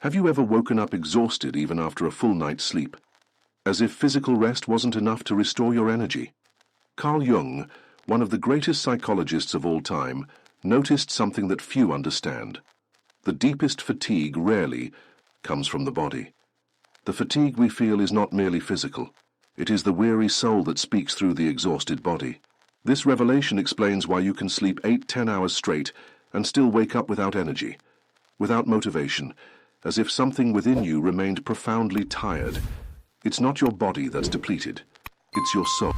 Have you ever woken up exhausted even after a full night's sleep, as if physical rest wasn't enough to restore your energy? Carl Jung, one of the greatest psychologists of all time, noticed something that few understand. The deepest fatigue rarely comes from the body. The fatigue we feel is not merely physical. It is the weary soul that speaks through the exhausted body. This revelation explains why you can sleep 8–10 hours straight and still wake up without energy, without motivation, as if something within you remained profoundly tired. It's not your body that's depleted. It's your soul.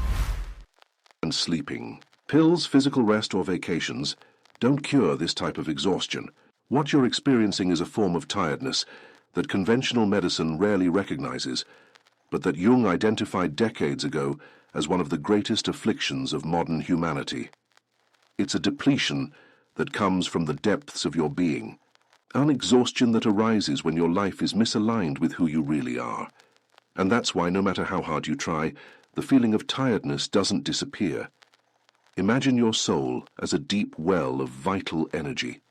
And sleeping. Pills, physical rest, or vacations don't cure this type of exhaustion. What you're experiencing is a form of tiredness that conventional medicine rarely recognizes, but that Jung identified decades ago as one of the greatest afflictions of modern humanity. It's a depletion that comes from the depths of your being, an exhaustion that arises when your life is misaligned with who you really are. And that's why, no matter how hard you try, the feeling of tiredness doesn't disappear. Imagine your soul as a deep well of vital energy.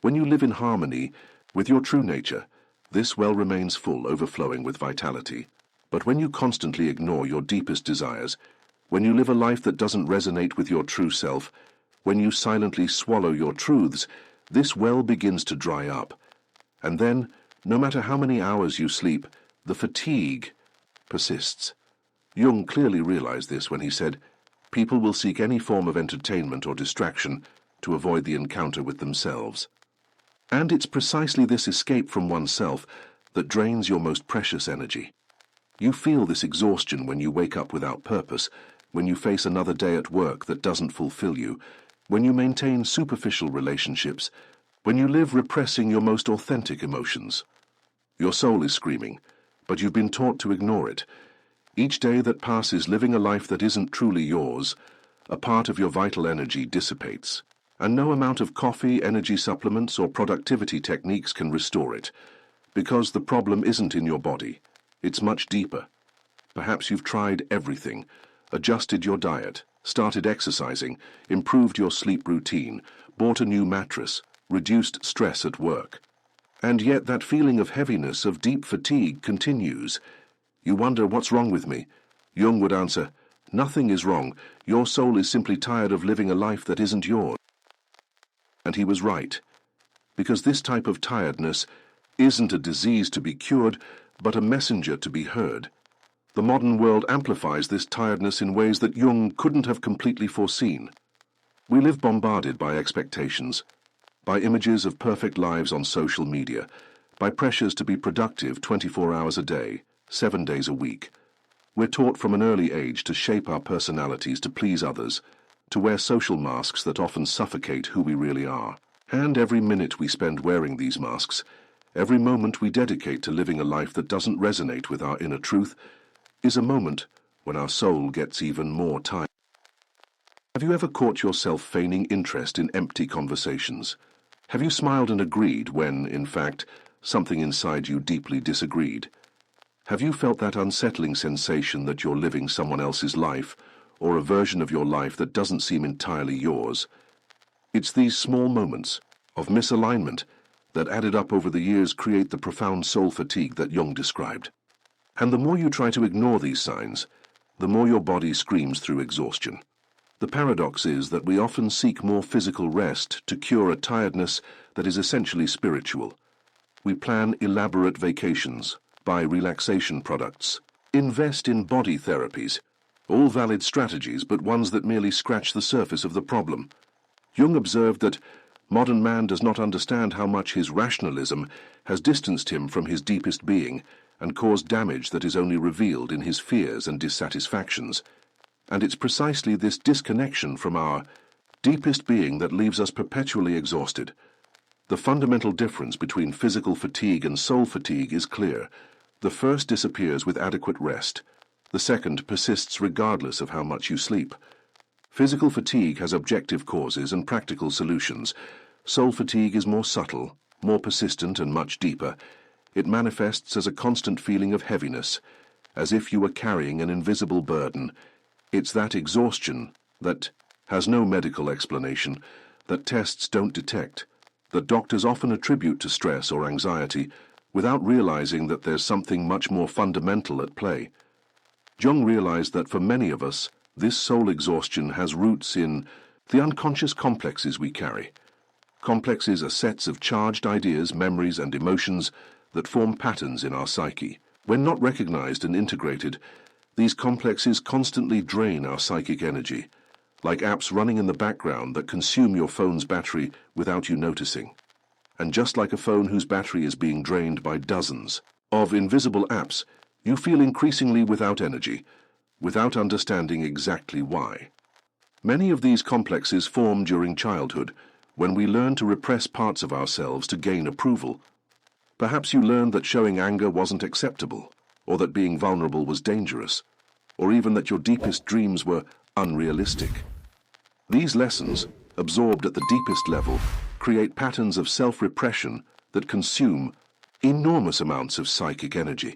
When you live in harmony with your true nature, this well remains full, overflowing with vitality. But when you constantly ignore your deepest desires, when you live a life that doesn't resonate with your true self, when you silently swallow your truths, this well begins to dry up. And then, no matter how many hours you sleep, the fatigue persists. Jung clearly realized this when he said, "People will seek any form of entertainment or distraction to avoid the encounter with themselves." And it's precisely this escape from oneself that drains your most precious energy. You feel this exhaustion when you wake up without purpose, when you face another day at work that doesn't fulfill you, when you maintain superficial relationships, when you live repressing your most authentic emotions. Your soul is screaming, but you've been taught to ignore it. Each day that passes living a life that isn't truly yours, a part of your vital energy dissipates. And no amount of coffee, energy supplements, or productivity techniques can restore it, because the problem isn't in your body. It's much deeper. Perhaps you've tried everything, adjusted your diet, started exercising, improved your sleep routine, bought a new mattress, reduced stress at work. And yet that feeling of heaviness, of deep fatigue, continues. You wonder, what's wrong with me? Jung would answer, nothing is wrong. Your soul is simply tired of living a life that isn't yours. And he was right, because this type of tiredness isn't a disease to be cured, but a messenger to be heard. The modern world amplifies this tiredness in ways that Jung couldn't have completely foreseen. We live bombarded by expectations, by images of perfect lives on social media, by pressures to be productive 24 hours a day, 7 days a week. We're taught from an early age to shape our personalities to please others, to wear social masks that often suffocate who we really are. And every minute we spend wearing these masks, every moment we dedicate to living a life that doesn't resonate with our inner truth, is a moment when our soul gets even more tired. Have you ever caught yourself feigning interest in empty conversations? Have you smiled and agreed when, in fact, something inside you deeply disagreed? Have you felt that unsettling sensation that you're living someone else's life, or a version of your life that doesn't seem entirely yours? It's these small moments of misalignment that, added up over the years, create the profound soul fatigue that Jung described. And the more you try to ignore these signs, the more your body screams through exhaustion. The paradox is that we often seek more physical rest to cure a tiredness that is essentially spiritual. We plan elaborate vacations, buy relaxation products, invest in body therapies, all valid strategies, but ones that merely scratch the surface of the problem. Jung observed that modern man does not understand how much his rationalism has distanced him from his deepest being and caused damage that is only revealed in his fears and dissatisfactions. And it's precisely this disconnection from our deepest being that leaves us perpetually exhausted. The fundamental difference between physical fatigue and soul fatigue is clear. The first disappears with adequate rest. The second persists regardless of how much you sleep. Physical fatigue has objective causes and practical solutions. Soul fatigue is more subtle, more persistent, and much deeper. It manifests as a constant feeling of heaviness, as if you were carrying an invisible burden. It's that exhaustion that has no medical explanation, that tests don't detect, that doctors often attribute to stress or anxiety, without realizing that there's something much more fundamental at play. Jung realized that for many of us, this soul exhaustion has roots in the unconscious complexes we carry. Complexes are sets of charged ideas, memories, and emotions that form patterns in our psyche. When not recognized and integrated, these complexes constantly drain our psychic energy, like apps running in the background that consume your phone's battery without you noticing. And just like a phone whose battery is being drained by dozens of invisible apps, you feel increasingly without energy, without understanding exactly why. Many of these complexes form during childhood, when we learn to repress parts of ourselves to gain approval. Perhaps you learned that showing anger wasn't acceptable, or that being vulnerable was dangerous, or even that your deepest dreams were unrealistic. These lessons, absorbed at the deepest level, create patterns of self-repression that consume enormous amounts of psychic energy.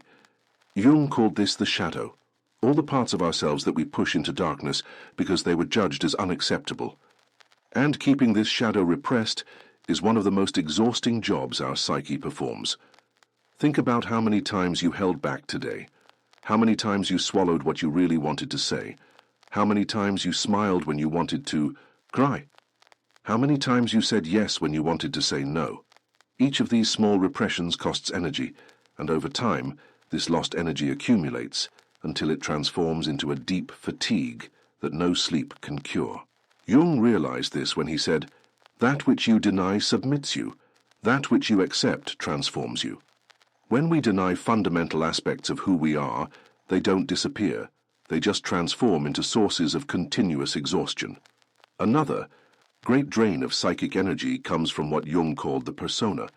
Jung called this the shadow, all the parts of ourselves that we push into darkness because they were judged as unacceptable. And keeping this shadow repressed is one of the most exhausting jobs our psyche performs. Think about how many times you held back today, how many times you swallowed what you really wanted to say, how many times you smiled when you wanted to cry, how many times you said yes when you wanted to say no. Each of these small repressions costs energy, and over time, this lost energy accumulates until it transforms into a deep fatigue that no sleep can cure. Jung realized this when he said, "That which you deny submits you, that which you accept transforms you." When we deny fundamental aspects of who we are, they don't disappear, they just transform into sources of continuous exhaustion. Another great drain of psychic energy comes from what Jung called the persona,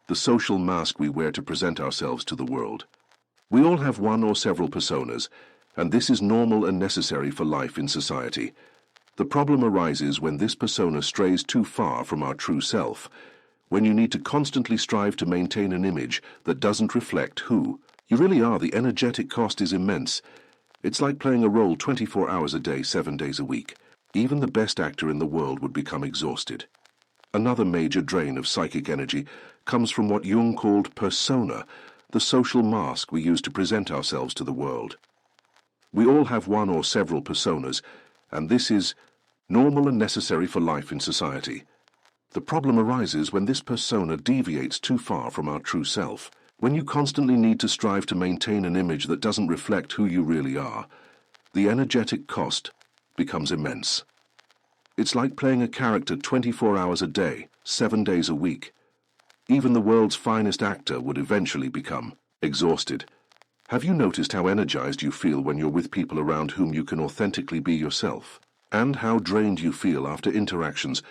the social mask we wear to present ourselves to the world. We all have one or several personas, and this is normal and necessary for life in society. The problem arises when this persona strays too far from our true self, when you need to constantly strive to maintain an image that doesn't reflect who you really are. The energetic cost is immense. It's like playing a role 24 hours a day, 7 days a week. Even the best actor in the world would become exhausted. Another major drain of psychic energy comes from what Jung called persona, the social mask we use to present ourselves to the world. We all have one or several personas, and this is normal and necessary for life in society. The problem arises when this persona deviates too far from our true self. When you constantly need to strive to maintain an image that doesn't reflect who you really are, the energetic cost becomes immense. It's like playing a character 24 hours a day, 7 days a week. Even the world's finest actor would eventually become exhausted. Have you noticed how energized you feel when you're with people around whom you can authentically be yourself? And how drained you feel after interactions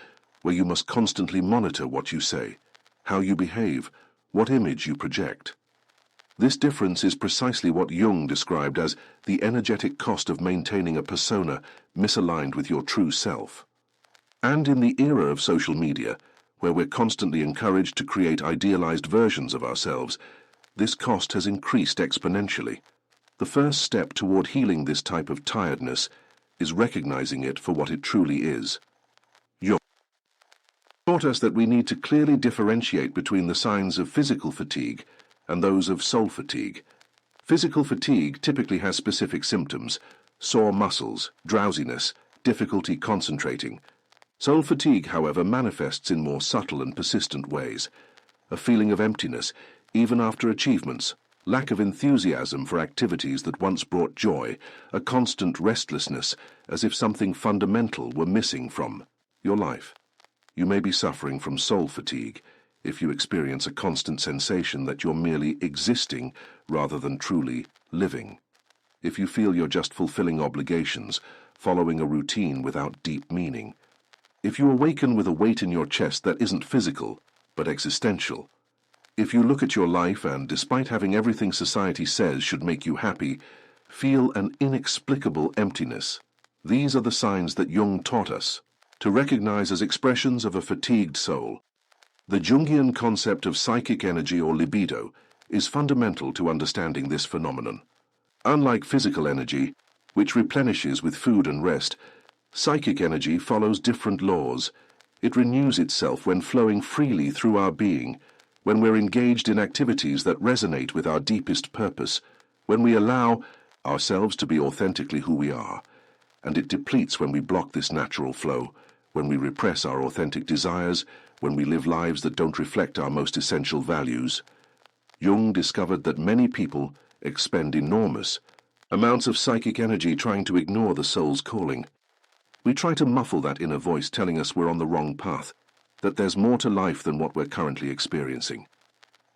where you must constantly monitor what you say, how you behave, what image you project? This difference is precisely what Jung described as the energetic cost of maintaining a persona misaligned with your true self. And in the era of social media, where we're constantly encouraged to create idealized versions of ourselves, this cost has increased exponentially. The first step toward healing this type of tiredness is recognizing it for what it truly is. Jung taught us that we need to clearly differentiate between the signs of physical fatigue and those of soul fatigue. Physical fatigue typically has specific symptoms: sore muscles, drowsiness, difficulty concentrating. Soul fatigue, however, manifests in more subtle and persistent ways. A feeling of emptiness, even after achievements, lack of enthusiasm for activities that once brought joy, a constant restlessness, as if something fundamental were missing from your life. You may be suffering from soul fatigue if you experience a constant sensation that you're merely existing rather than truly living. If you feel you're just fulfilling obligations, following a routine without deep meaning. If you awaken with a weight in your chest that isn't physical, but existential. If you look at your life and, despite having everything society says should make you happy, feel an inexplicable emptiness. These are the signs that Jung taught us to recognize as expressions of a fatigued soul. The Jungian concept of psychic energy or libido is fundamental to understanding this phenomenon. Unlike physical energy, which replenishes with food and rest, psychic energy follows different laws. It renews itself when flowing freely through our being, when we're engaged in activities that resonate with our deepest purpose, when we allow ourselves to be authentically who we are, and it depletes when we block this natural flow, when we repress our authentic desires, when we live lives that don't reflect our most essential values. Jung discovered that many people expend enormous amounts of psychic energy trying to ignore the soul's calling. We try to muffle that inner voice telling us we're on the wrong path, that there's more to life than what we're currently experiencing.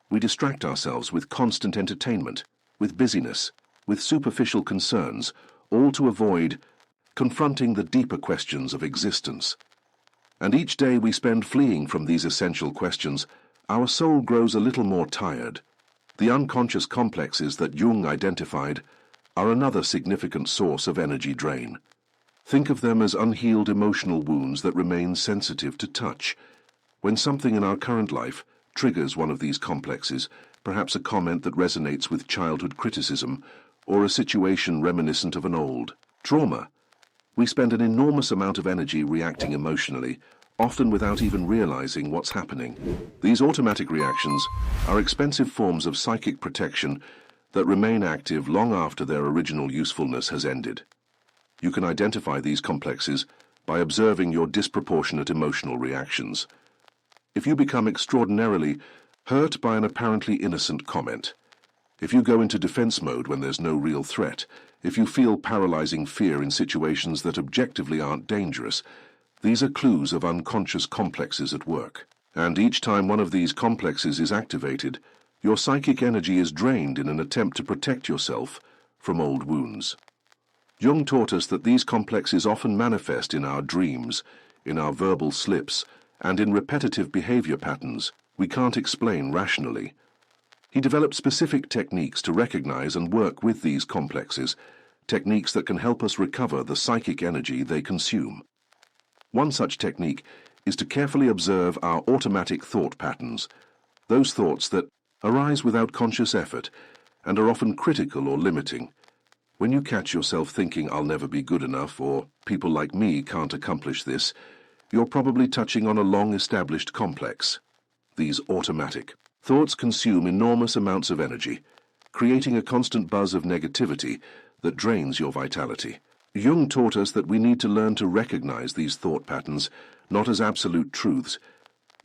We distract ourselves with constant entertainment, with busyness, with superficial concerns, all to avoid confronting the deeper questions of existence. And each day we spend fleeing from these essential questions, our soul grows a little more tired. The unconscious complexes that Jung identified are another significant source of energy drain. Think of them as unhealed emotional wounds that remain sensitive to touch. When something in our current life triggers one of these complexes, perhaps a comment that resonates with childhood criticism, or a situation reminiscent of an old trauma, we spend an enormous amount of energy reacting emotionally, often without even realizing what's happening. These automatic reactions are expensive forms of psychic protection that remain active long after their original usefulness has ended. You can identify these complexes by observing your disproportionate emotional reactions. If you become extraordinarily hurt by an apparently innocent comment, if you go into defense mode when there's no real threat, if you feel paralyzing fear in situations that objectively aren't dangerous, these are clues of unconscious complexes at work. And each time one of these complexes is activated, your psychic energy is drained in an attempt to protect yourself from old wounds. Jung taught us that these complexes often manifest in our dreams, in our verbal slips, and in repetitive behavior patterns we can't explain rationally. He developed specific techniques to recognize and work with these complexes, techniques that can help us recover the psychic energy they consume. One such technique is to carefully observe our automatic thought patterns, those thoughts that arise without conscious effort and are often critical or limiting. When you catch yourself thinking, "I'll never be good enough," or "people like me can't accomplish this," you're probably touching on a long-established complex. These automatic thoughts consume enormous amounts of energy, creating a constant buzz of negativity that drains your vitality. Jung taught us that we need to learn to recognize these thought patterns not as absolute truths,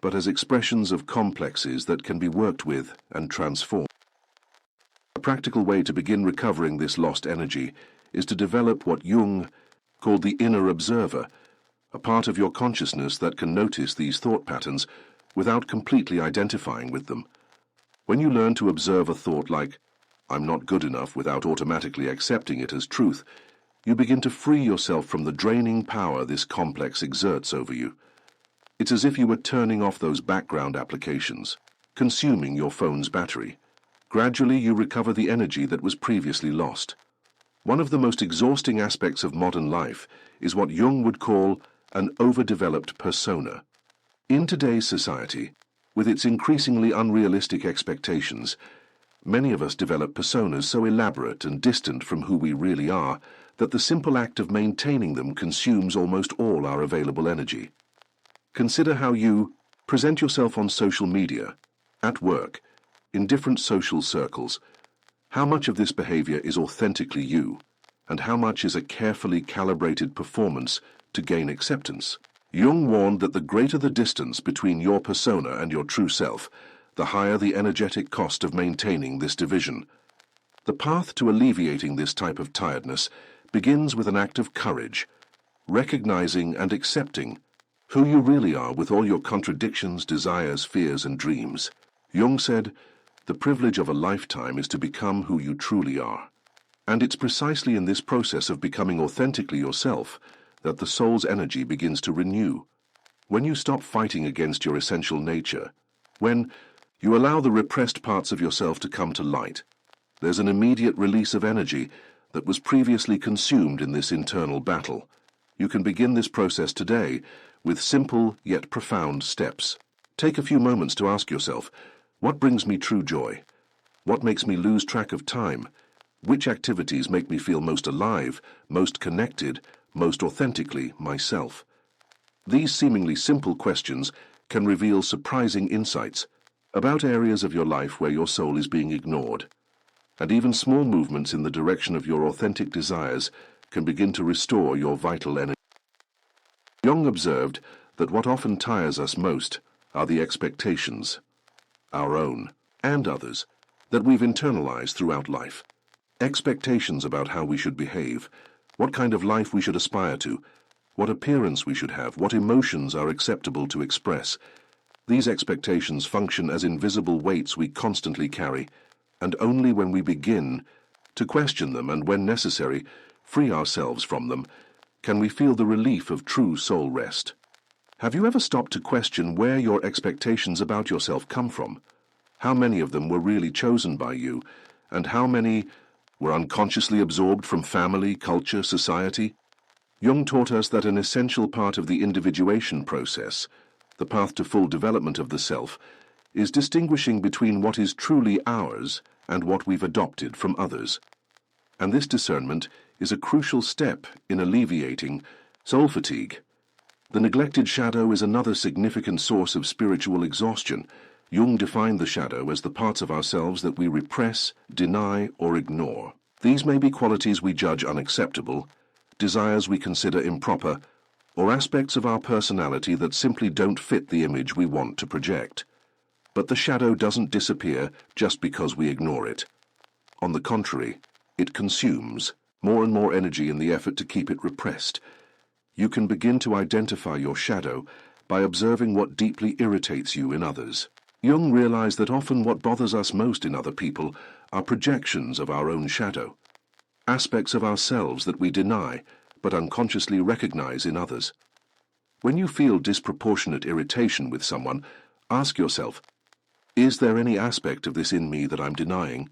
but as expressions of complexes that can be worked with and transformed. A practical way to begin recovering this lost energy is to develop what Jung called the inner observer, a part of your consciousness that can notice these thought patterns without completely identifying with them. When you learn to observe a thought like, "I'm not good enough," without automatically accepting it as truth, you begin to free yourself from the draining power this complex exerts over you. It's as if you were turning off those background applications, consuming your phone's battery. Gradually you recover the energy that was previously lost. One of the most exhausting aspects of modern life is what Jung would call an overdeveloped persona. In today's society, with its increasingly unrealistic expectations, many of us develop personas so elaborate and distant from who we really are that the simple act of maintaining them consumes almost all our available energy. Consider how you present yourself on social media, at work, in different social circles. How much of this behavior is authentically you, and how much is a carefully calibrated performance to gain acceptance? Jung warned that the greater the distance between your persona and your true self, the higher the energetic cost of maintaining this division. The path to alleviating this type of tiredness begins with an act of courage, recognizing and accepting who you really are with all your contradictions, desires, fears, and dreams. Jung said, "The privilege of a lifetime is to become who you truly are." And it's precisely in this process of becoming authentically yourself that the soul's energy begins to renew. When you stop fighting against your essential nature, when you allow the repressed parts of yourself to come to light, there's an immediate release of energy that was previously consumed in this internal battle. You can begin this process today with simple yet profound steps. Take a few moments to ask yourself, what brings me true joy? What makes me lose track of time? Which activities make me feel most alive, most connected, most authentically myself? These seemingly simple questions can reveal surprising insights, about areas of your life where your soul is being ignored, and even small movements in the direction of your authentic desires can begin to restore your vital energy. Jung observed that what often tires us most are the expectations, our own and others, that we've internalized throughout life. Expectations about how we should behave, what kind of life we should aspire to, what appearance we should have, what emotions are acceptable to express. These expectations function as invisible weights we constantly carry, and only when we begin to question them and, when necessary, free ourselves from them, can we feel the relief of true soul rest. Have you ever stopped to question where your expectations about yourself come from? How many of them were really chosen by you, and how many were unconsciously absorbed from family, culture, society? Jung taught us that an essential part of the individuation process, the path to full development of the self, is distinguishing between what is truly ours and what we've adopted from others. And this discernment is a crucial step in alleviating soul fatigue. The neglected shadow is another significant source of spiritual exhaustion. Jung defined the shadow as the parts of ourselves that we repress, deny, or ignore. These may be qualities we judge unacceptable, desires we consider improper, or aspects of our personality that simply don't fit the image we want to project. But the shadow doesn't disappear just because we ignore it. On the contrary, it consumes more and more energy in the effort to keep it repressed. You can begin to identify your shadow by observing what deeply irritates you in others. Jung realized that often what bothers us most in other people are projections of our own shadow, aspects of ourselves that we deny but unconsciously recognize in others. When you feel disproportionate irritation with someone, ask yourself, is there any aspect of this in me that I'm denying?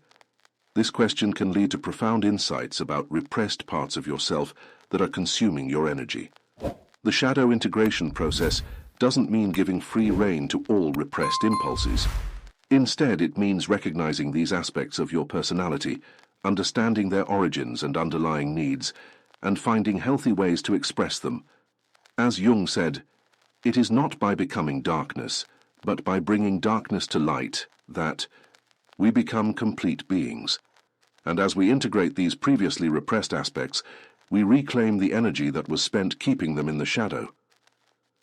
This question can lead to profound insights about repressed parts of yourself that are consuming your energy. The shadow integration process doesn't mean giving free rein to all repressed impulses. Instead, it means recognizing these aspects of your personality, understanding their origins and underlying needs, and finding healthy ways to express them. As Jung said, it is not by becoming darkness, but by bringing darkness to light that we become complete beings. And as we integrate these previously repressed aspects, we reclaim the energy that was spent keeping them in the shadow.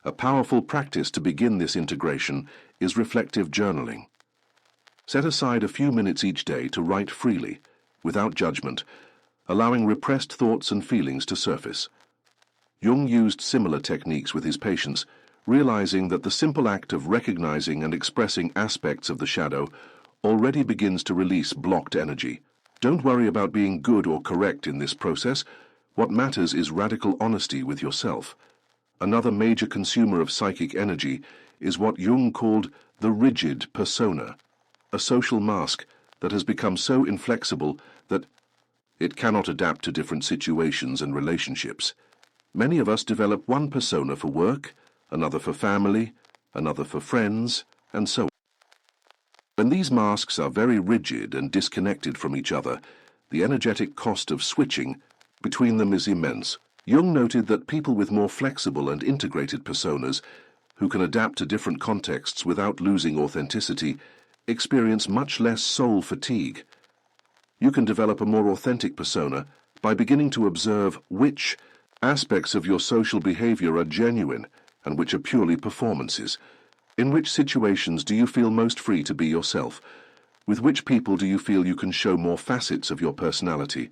A powerful practice to begin this integration is reflective journaling. Set aside a few minutes each day to write freely, without judgment, allowing repressed thoughts and feelings to surface. Jung used similar techniques with his patients, realizing that the simple act of recognizing and expressing aspects of the shadow already begins to release blocked energy. Don't worry about being good or correct in this process. What matters is radical honesty with yourself. Another major consumer of psychic energy is what Jung called the rigid persona, a social mask that has become so inflexible that it cannot adapt to different situations and relationships. Many of us develop one persona for work, another for family, another for friends, and so on. When these masks are very rigid and disconnected from each other, the energetic cost of switching between them is immense. Jung noted that people with more flexible and integrated personas, who can adapt to different contexts without losing authenticity, experience much less soul fatigue. You can develop a more authentic persona by beginning to observe which aspects of your social behavior are genuine and which are purely performances. In which situations do you feel most free to be yourself? With which people do you feel you can show more facets of your personality?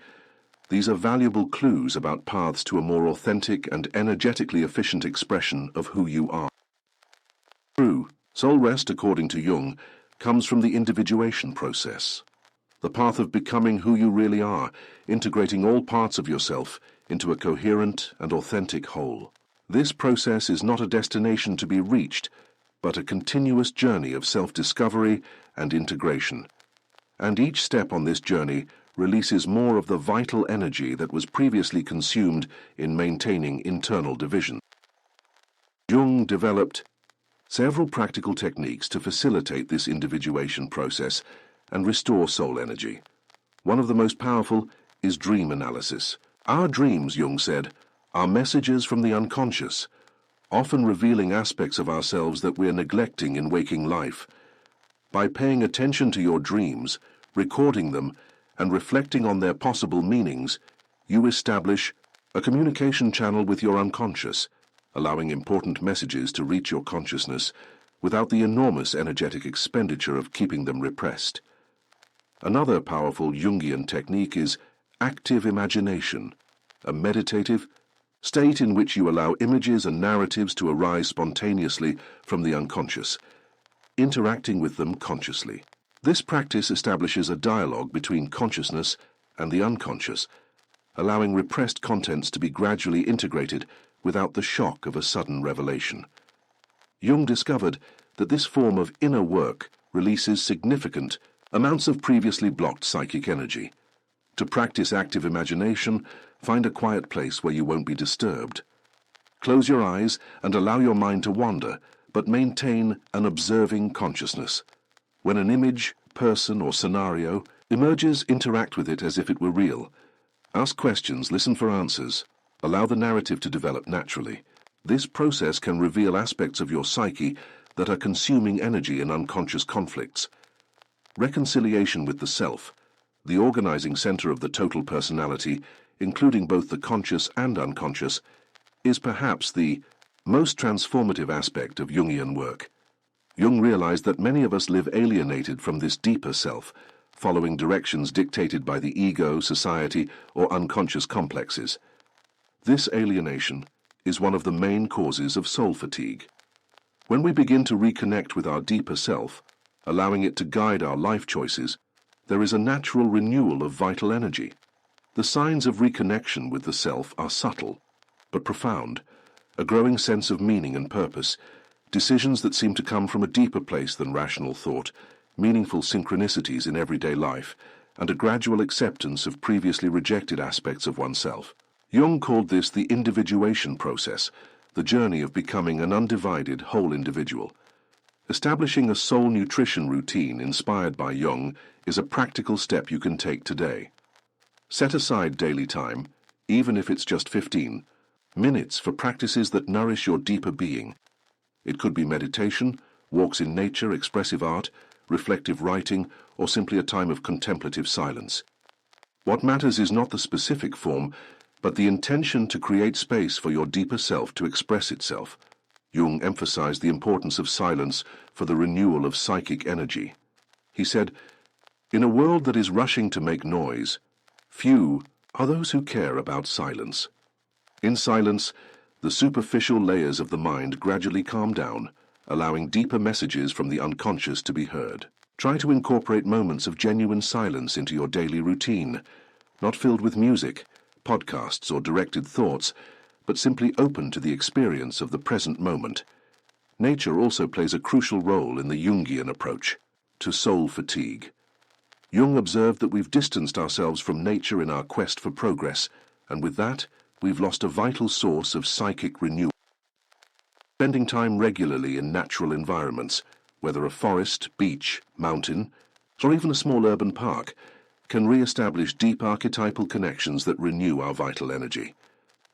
These are valuable clues about paths to a more authentic and energetically efficient expression of who you are. True soul rest, according to Jung, comes from the individuation process, the path of becoming who you really are, integrating all parts of yourself into a coherent and authentic whole. This process is not a destination to be reached, but a continuous journey of self-discovery and integration. And each step on this journey releases more of the vital energy that was previously consumed in maintaining internal division. Jung developed several practical techniques to facilitate this individuation process and restore soul energy. One of the most powerful is dream analysis. Our dreams, Jung said, are messages from the unconscious, often revealing aspects of ourselves that we're neglecting in waking life. By paying attention to your dreams, recording them, and reflecting on their possible meanings, you establish a communication channel with your unconscious, allowing important messages to reach your consciousness without the enormous energetic expenditure of keeping them repressed. Another powerful Jungian technique is active imagination, a meditative state in which you allow images and narratives to arise spontaneously from the unconscious, interacting with them consciously. This practice establishes a dialogue between consciousness and the unconscious, allowing repressed contents to be gradually integrated without the shock of a sudden revelation. Jung discovered that this form of inner work releases significant amounts of previously blocked psychic energy. To practice active imagination, find a quiet place where you won't be disturbed. Close your eyes and allow your mind to wander, but maintain an observing consciousness. When an image, person, or scenario emerges, interact with it as if it were real. Ask questions, listen for answers. Allow the narrative to develop naturally. This process can reveal aspects of your psyche that are consuming energy in unconscious conflicts. Reconciliation with the self, the organizing center of the total personality, including both the conscious and unconscious, is perhaps the most transformative aspect of Jungian work. Jung realized that many of us live alienated from this deeper self, following directions dictated by the ego, society, or unconscious complexes. This alienation is one of the main causes of soul fatigue. When we begin to reconnect with our deeper self, allowing it to guide our life choices, there is a natural renewal of vital energy. The signs of reconnection with the self are subtle, but profound, a growing sense of meaning and purpose, decisions that seem to come from a deeper place than rational thought, meaningful synchronicities in everyday life, and a gradual acceptance of previously rejected aspects of oneself. Jung called this the individuation process, the journey of becoming an undivided, whole individual. Establishing a soul nutrition routine inspired by Jung is a practical step you can take today. Set aside daily time, even if it's just 15 minutes, for practices that nourish your deeper being. It could be meditation, walks in nature, expressive art, reflective writing, or simply a time of contemplative silence. What matters is not the specific form, but the intention to create space for your deeper self to express itself. Jung emphasized the importance of silence for the renewal of psychic energy. He said, "In a world that is rushing to make noise, few are those who care about silence. In silence, the superficial layers of the mind gradually calm down, allowing deeper messages from the unconscious to be heard. Try to incorporate moments of genuine silence into your daily routine, not filled with music, podcasts, or directed thoughts, but simply open to the experience of the present moment." Nature also plays a crucial role in the Jungian approach to soul fatigue. Jung observed that we've distanced ourselves from nature in our quest for progress, and with that, we've lost a vital source of psychic renewal. Spending time regularly in natural environments, whether a forest, beach, mountain, or even a small urban park, can re-establish deep archetypal connections that renew our vital energy.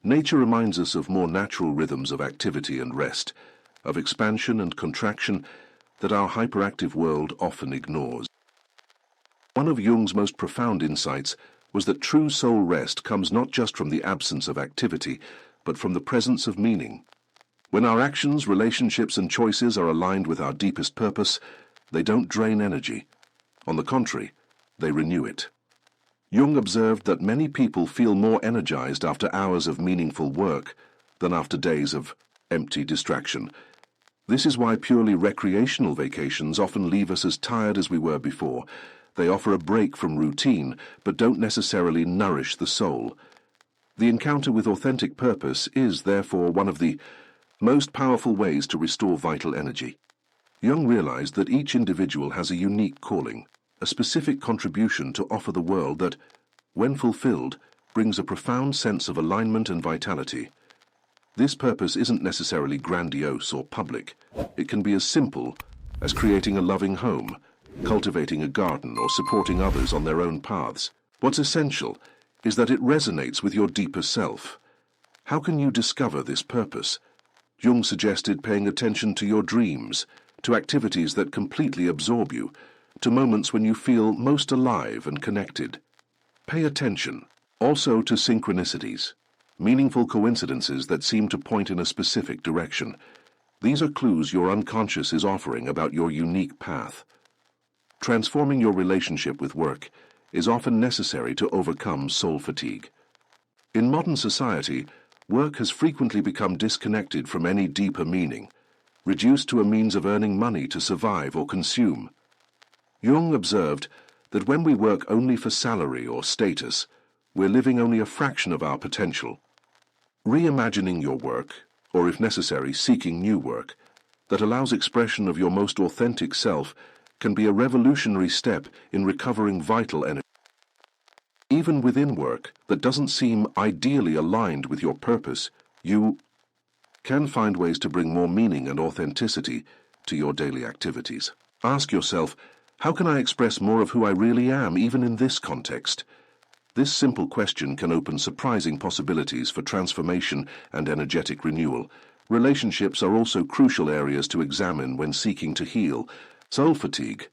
Nature reminds us of more natural rhythms of activity and rest, of expansion and contraction that our hyperactive world often ignores. One of Jung's most profound insights was that true soul rest comes not just from the absence of activity, but from the presence of meaning. When our actions, relationships, and choices are aligned with our deepest purpose, they don't drain energy. On the contrary, they renew it. Jung observed that many people feel more energized after hours of meaningful work than after days of empty distraction. This is why purely recreational vacations often leave us as tired as we were before. They offer a break from routine, but don't necessarily nourish the soul. The encounter with authentic purpose is, therefore, one of the most powerful ways to restore vital energy. Jung realized that each individual has a unique calling, a specific contribution to offer the world that, when fulfilled, brings a profound sense of alignment and vitality. This purpose isn't necessarily grandiose or public. It can be as simple as creating a loving home, cultivating a garden, or supporting others on their own paths. What's essential is that it resonates with your deeper self. How can you discover this purpose? Jung suggested paying attention to your dreams, to activities that completely absorb you, to moments when you feel most alive and connected. Pay attention also to synchronicities, meaningful coincidences that seem to point in a specific direction. These are clues your unconscious is offering about your unique path. Transforming your relationship with work is often necessary to overcome soul fatigue. In modern society, work has frequently become disconnected from any deeper meaning, reduced to a means of earning money to survive or consume. Jung observed that when we work only for salary or status, we're living only a fraction of our potential. Reimagining your work, or if necessary, seeking new work, that allows expression of your most authentic self can be a revolutionary step in recovering vital energy. Even within work that doesn't seem ideally aligned with your purpose, you can find ways to bring more meaning and authenticity to your daily activities. Ask yourself, how can I express more of who I really am, even in this context? This simple question can open surprising possibilities for transformation and energetic renewal. Relationships are also crucial areas to examine when seeking to heal soul fatigue.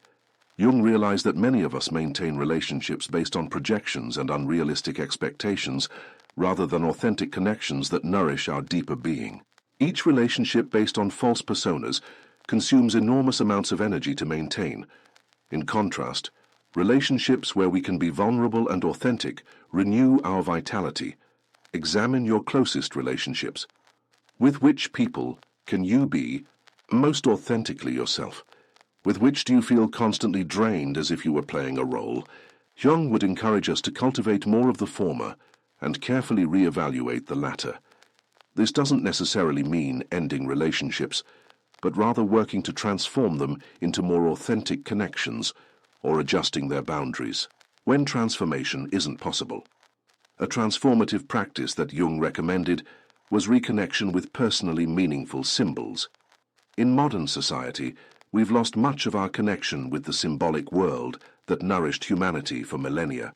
Jung realized that many of us maintain relationships based on projections and unrealistic expectations, rather than authentic connections that nourish our deeper being. Each relationship based on false personas consumes enormous amounts of energy to maintain. In contrast, relationships where we can be vulnerable and authentic renew our vitality. Examine your closest relationships. With which people can you be most authentically yourself? With which do you feel constantly drained as if you were playing a role? Jung would encourage us to cultivate more of the former and carefully reevaluate the latter. This doesn't necessarily mean ending relationships, but rather working to transform them into more authentic connections or adjusting their boundaries when transformation isn't possible. A transformative practice that Jung recommended was reconnection with personally meaningful symbols. In modern society, we've lost much of our connection with the symbolic world that nourished humanity for millennia.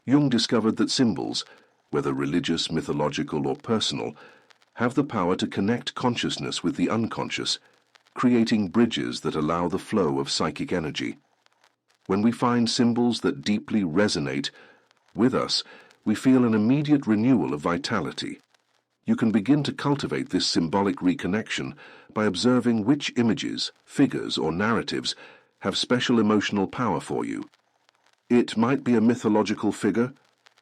Jung discovered that symbols, whether religious, mythological, or personal, have the power to connect consciousness with the unconscious, creating bridges that allow the flow of psychic energy. When we find symbols that deeply resonate with us, we feel an immediate renewal of vitality. You can begin to cultivate this symbolic reconnection by observing which images, figures, or narratives have special emotional power for you. It might be a mythological figure,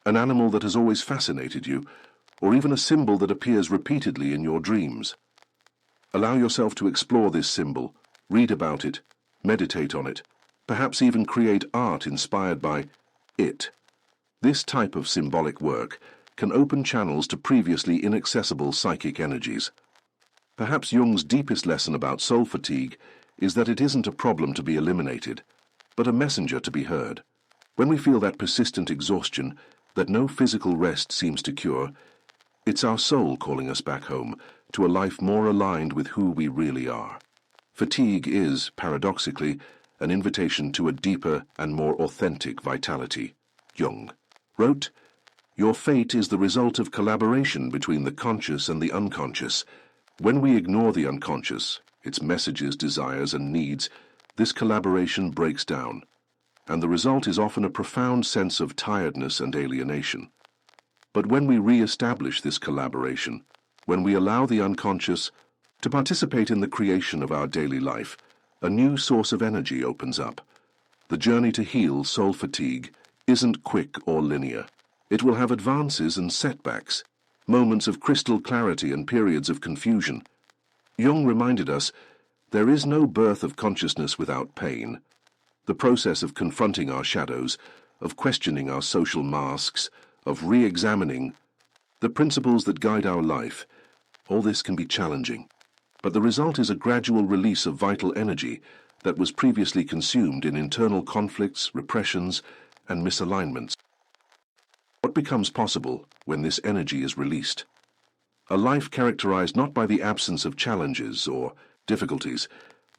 an animal that has always fascinated you, or even a symbol that appears repeatedly in your dreams. Allow yourself to explore this symbol, read about it, meditate on it, perhaps even create art inspired by it. This type of symbolic work can open channels to previously inaccessible psychic energies. Perhaps Jung's deepest lesson about soul fatigue is that it isn't a problem to be eliminated, but a messenger to be heard. When we feel that persistent exhaustion that no physical rest seems to cure, it's our soul calling us back home to a life more aligned with who we really are. Fatigue is, paradoxically, an invitation to a deeper and more authentic vitality. Jung wrote, "Your fate is the result of collaboration between the conscious and the unconscious. When we ignore the unconscious, its messages, desires, and needs, this collaboration breaks down, and the result is often a profound sense of tiredness and alienation. But when we re-establish this collaboration, when we allow the unconscious to participate in the creation of our daily life, a new source of energy opens up. The journey to heal soul fatigue isn't quick or linear. It will have advances and setbacks, moments of crystal clarity and periods of confusion. Jung reminded us, there is no birth of consciousness without pain. The process of confronting our shadows, of questioning our social masks, of re-examining the principles that guide our life, all this can be challenging. But the result is a gradual release of vital energy that was previously consumed in internal conflicts, repressions, and misalignments. What becomes possible when this energy is released? A life characterized not by the absence of challenges or difficulties,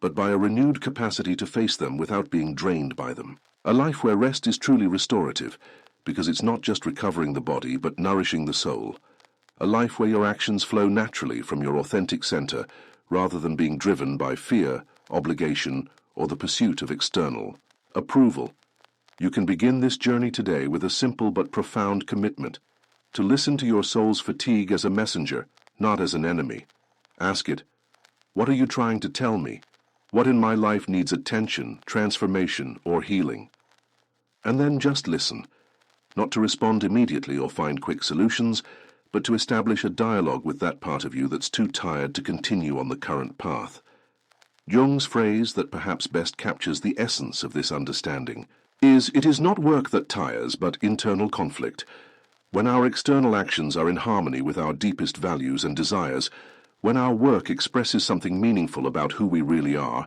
but by a renewed capacity to face them without being drained by them. A life where rest is truly restorative, because it's not just recovering the body, but nourishing the soul. A life where your actions flow naturally from your authentic center, rather than being driven by fear obligation, or the pursuit of external approval. You can begin this journey today with a simple but profound commitment to listen to your soul's fatigue as a messenger, not as an enemy. Ask it, what are you trying to tell me? What in my life needs attention, transformation, or healing? And then just listen, not to respond immediately or find quick solutions, but to establish a dialogue with that part of you that's too tired to continue on the current path. Jung's phrase that perhaps best captures the essence of this understanding is, "It is not work that tires, but internal conflict." When our external actions are in harmony with our deepest values and desires, when our work expresses something meaningful about who we really are,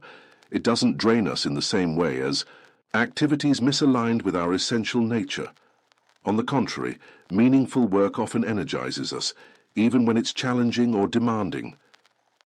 it doesn't drain us in the same way as activities misaligned with our essential nature. On the contrary, meaningful work often energizes us, even when it's challenging or demanding.